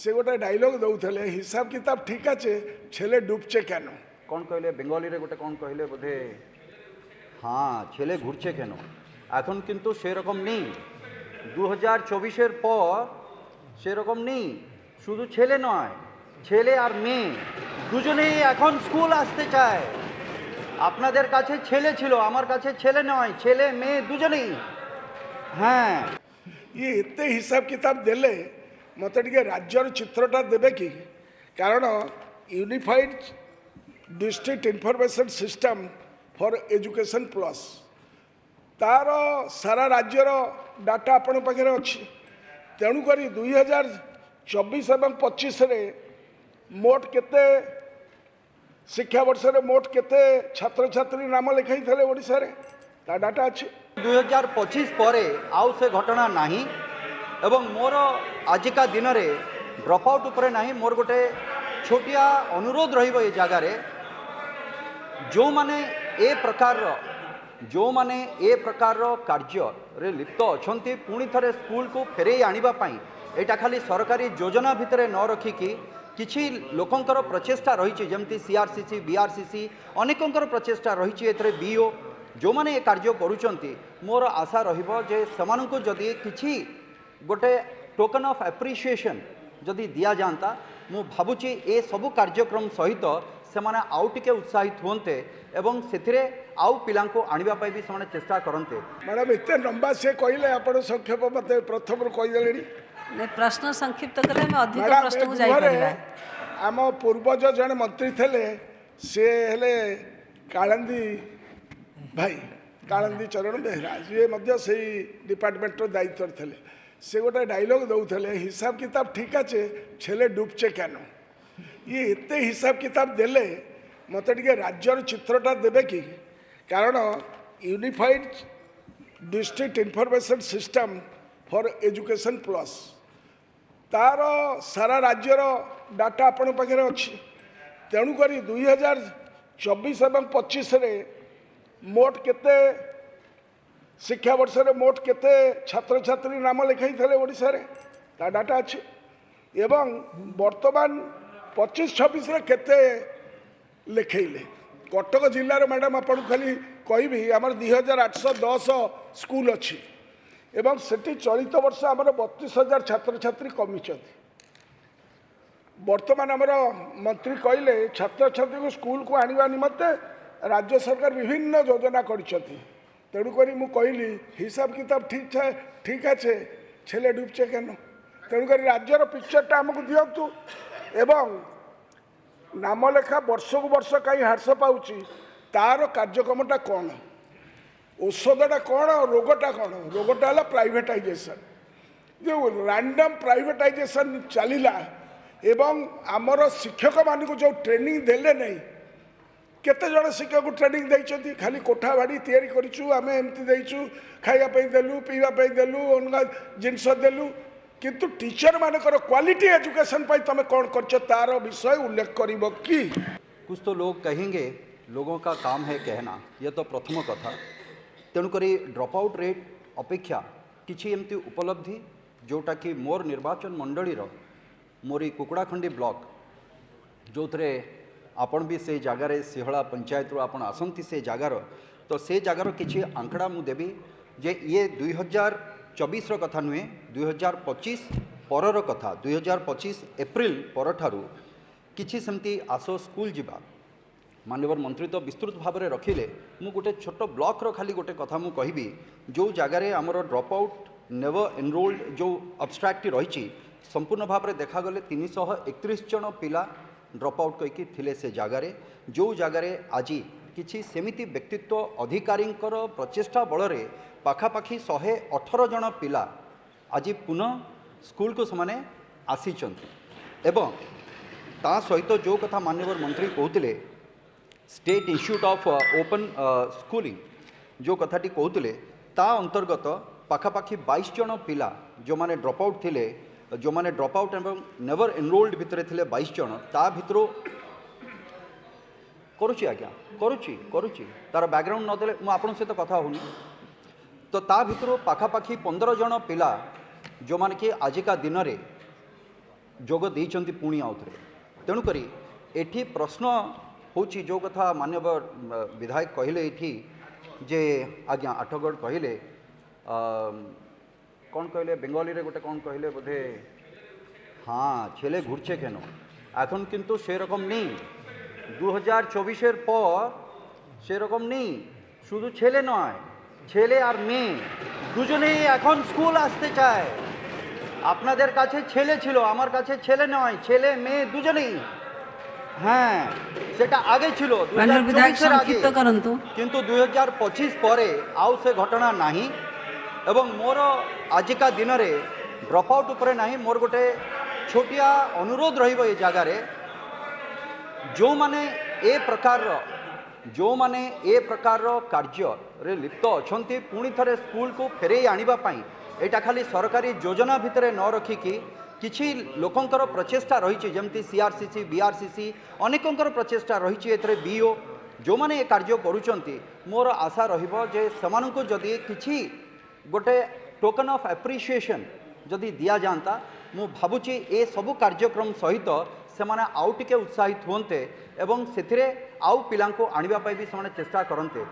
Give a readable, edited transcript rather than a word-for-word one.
से गोटे डायलॉग दौले हिसाब किताब ठीक अच्छे छेले डूबचे केन कौन कहले बेंगली रे गोटे कौन कहले बोधे हाँ छेले घुरছে কেন এখন কিন্তু সেরকম নেই 2024 পর সেরকম নেই শুধু ছেলে নয় ছেলে আর মেয়ে দুজনেই এখন স্কুল আসতে চায় আপনাদের কাছে ছেলে ছিল আমার কাছে ছেলে নয় ছেলে মেয়ে দুজনেই হ্যাঁ ये एते हिसाब किताब देले मत राज्यर चित्रटा देवे कि कारण unified district information system for education plus तार सारा राज्यर डाटा आपण पाखे अच्छी तेणुक 2024 और 25 मोट केते शिक्षा वर्ष मोट केते छात्र छात्री नाम लिखाई थे ओडिशा रे ता डाटा अच्छी 2025 पर आउ से घटना नहीं एवं मोर आजिका दिन में ड्रप आउट उपर नहीं मोर गोटे छोटिया अनुरोध रहिबो ए जगार जो माने ए प्रकार कार्य रे लिप्त अछंती पुणी थरे स्कूल को फेरे आनिबा पई एटा खाली सरकारी योजना भितर न रखिकी किछि लोकंकर प्रचेष्टा रही जमती सीआरसीसी बीआरसीसी अनेकंकर प्रचेष्टा रही एथरे बीओ जो माने ये कार्य करुचंती मोर आशा रहिबो जे समानंको जदि किछि गोटे टोकन ऑफ एप्रिसिएशन जदि दिया जानता मु भाबुची ए सबु कार्यक्रम सहित सेमाने आउ टिके उत्साहित होते एवं सेथिरे आउ पिलांको आनिबा पई भी सेमाने चेष्टा करन्ते। मैडम इतने लंबा से कहले आपण संक्षेप मते प्रथम रो कहि देलेनी ने प्रश्न संक्षिप्त कले मैं अधिक प्रश्न को जाई परिबा आम पूर्वज जन मंत्री थले से हेले काळंदी भाई काळंदी चरण बेहरा ये मध्य से डिपार्टमेंट दायित्व थे से गोटे डायलॉग दौले हिसाब किताब ठीक अच्छे छेले डूबचे केन ये एते हिसाब किताब देले मत राज्यर चित्रटा देवे कि कारण unified district information system for education plus तार सारा राज्यर डाटा आपण पाखे अच्छी तेणुक 2024 और 25 मोट केते शिक्षा वर्ष मोट केते छात्र छात्री नाम लिखाई थे ओडिशा रे ता डाटा अच्छी एवं वर्तमान 25-26 केते लिखेले कटक जिलार मैडम आपन खाली कहबी आम 2810 स्कूल अच्छी एवं सेठी चलित वर्ष आम 32,000 छात्र छात्री कमी वर्तमान आमर मंत्री कहले छात्र छात्री को स्कूल को आनिबा निमत्ते राज्य सरकार विभिन्न योजना तेणुक मु कहली हिसाब किताब ठीक अच्छे छेले डूबचे केन तेणुक राज्यर पिक्चरटा आमको दिंतु एवं नाम लेखा वर्ष को वर्ष कहीं ह्रास पाऊँच तार कार्यक्रमटा कौन औषधटा कौन रोगटा कौन रोगटा है प्राइवेटाइजेशन जो रैंडम प्राइवेटाइजेशन चलला एवं आमर शिक्षक मान जो ट्रेनिंग देले नहीं केते जन शिक्षक ट्रेनिंग देइछथि खाली कोठा बाड़ी तैयारी करिछु आमे एमति देइछु खाइया पई देलु पीवा पई देलु ओनगा जिंस देलु किंतु टीचर मानकर क्वालिटी एजुकेशन पई तमे कोन करछ तार विषय उल्लेख करिवो की कुछ तो लोग कहेंगे लोगों का काम है कहना ये तो प्रथम कथा तेणुकरी ड्रप आउट रेट अपेक्षा किछि एमति उपलब्धि जोटा कि मोर निर्वाचन मंडली रो मोरी कुकुड़ाखंडी ब्लॉक जो थे आपण भी से जगार सिहला पंचायत रू आपण आसंती से जगार तो से जगार किछि आंकड़ा मु देबी जे ये 2024 रो कथा नुहे 2025 परर कथा 2025 एप्रिल पर ठारू किछि सेमती आसो स्कूल जीवा माननीय मंत्री तो विस्तृत भाव में रखिले मु गोटे छोट ब्लॉक रो खाली गोटे कथा मु कहबी जो जगार आमर ड्रप आउट नेवर एनरोल्ड जो अब्स्ट्राक्ट रही संपूर्ण भाव में देखागले 331 जन पिला ड्रप आउट कहीकि थिले से जगार जो जगार आज किछि सेमिति व्यक्तित्व अधिकारी प्रचेष्टा बल पाखापाखि 118 जन पिला आज पुनः स्कूल को समाने आसीचंती एवं ता सहित जो कथा माननीय मंत्री कहते state institute of open schooling जो कथाटी कहते ता अंतर्गत पाखापाखि 22 जन पिला जो माने ड्रप आउट थिले जो माने ड्रप आउट एवं नेवर एनरोल्ड भितर थिले 22 जन ता भितर करुची आज्ञा करुची तार बैकग्राउंड नदेले मु आपन सहित कथा होनी तो ता भितर पाखापाखि 15 जन पिला जो माने कि आजिका दिन रे जोग देइचंती पुणी आउथरे तेणुकरी एठी प्रश्न होची जो कथा माननीय विधायक कहले एठी जे आज्ञा आठगढ़ कहले कौन कहले बेंगली रे गोटे कौन कहले बोधे हाँ छेले घुरছে কেন এখন কিন্তু সেরকম নেই 2024 পর সেরকম নেই শুধু ছেলে নয় ছেলে আর মেয়ে দুজনেই এখন স্কুল আসতে চায় আপনাদের কাছে ছেলে ছিল আমার কাছে ছেলে নয় ছেলে মেয়ে দুজনেই হ্যাঁ সেটা আগে ছিল মাননীয় বিধায়ক 2024 এর আগে সংক্ষিপ্ত করন্তু কিন্তু 2025 পরে আউ সে ঘটনা ନାହିଁ এবং মোর আজিকা দিନରେ ড্রপ আউট উপরে ନାହିଁ মোর গোটে छोटिया अनुरोध रहिबो ए जगार जो माने ए प्रकार कार्य रे लिप्त अछंती पुणी थरे स्कूल को फेरे आनिबा पई एटा खाली सरकारी योजना भितरे न रखिकी किछि लोकंकर प्रचेष्टा रही जमती सीआरसीसी बीआरसीसी अनेकंकर प्रचेष्टा रही एथरे बीओ जो माने ए कार्य करूचंती मोर आशा रहिबो जे समानंको जदी किछि गोटे टोकन ऑफ एप्रिसिएशन जदि दिया जाता मु भावुची ए सबु कार्यक्रम सहित सेमाने आउ टिके उत्साहित होते एवं सेथिरे आउ पिलांको आनिबा पई भी सेमाने चेष्टा करन्ते।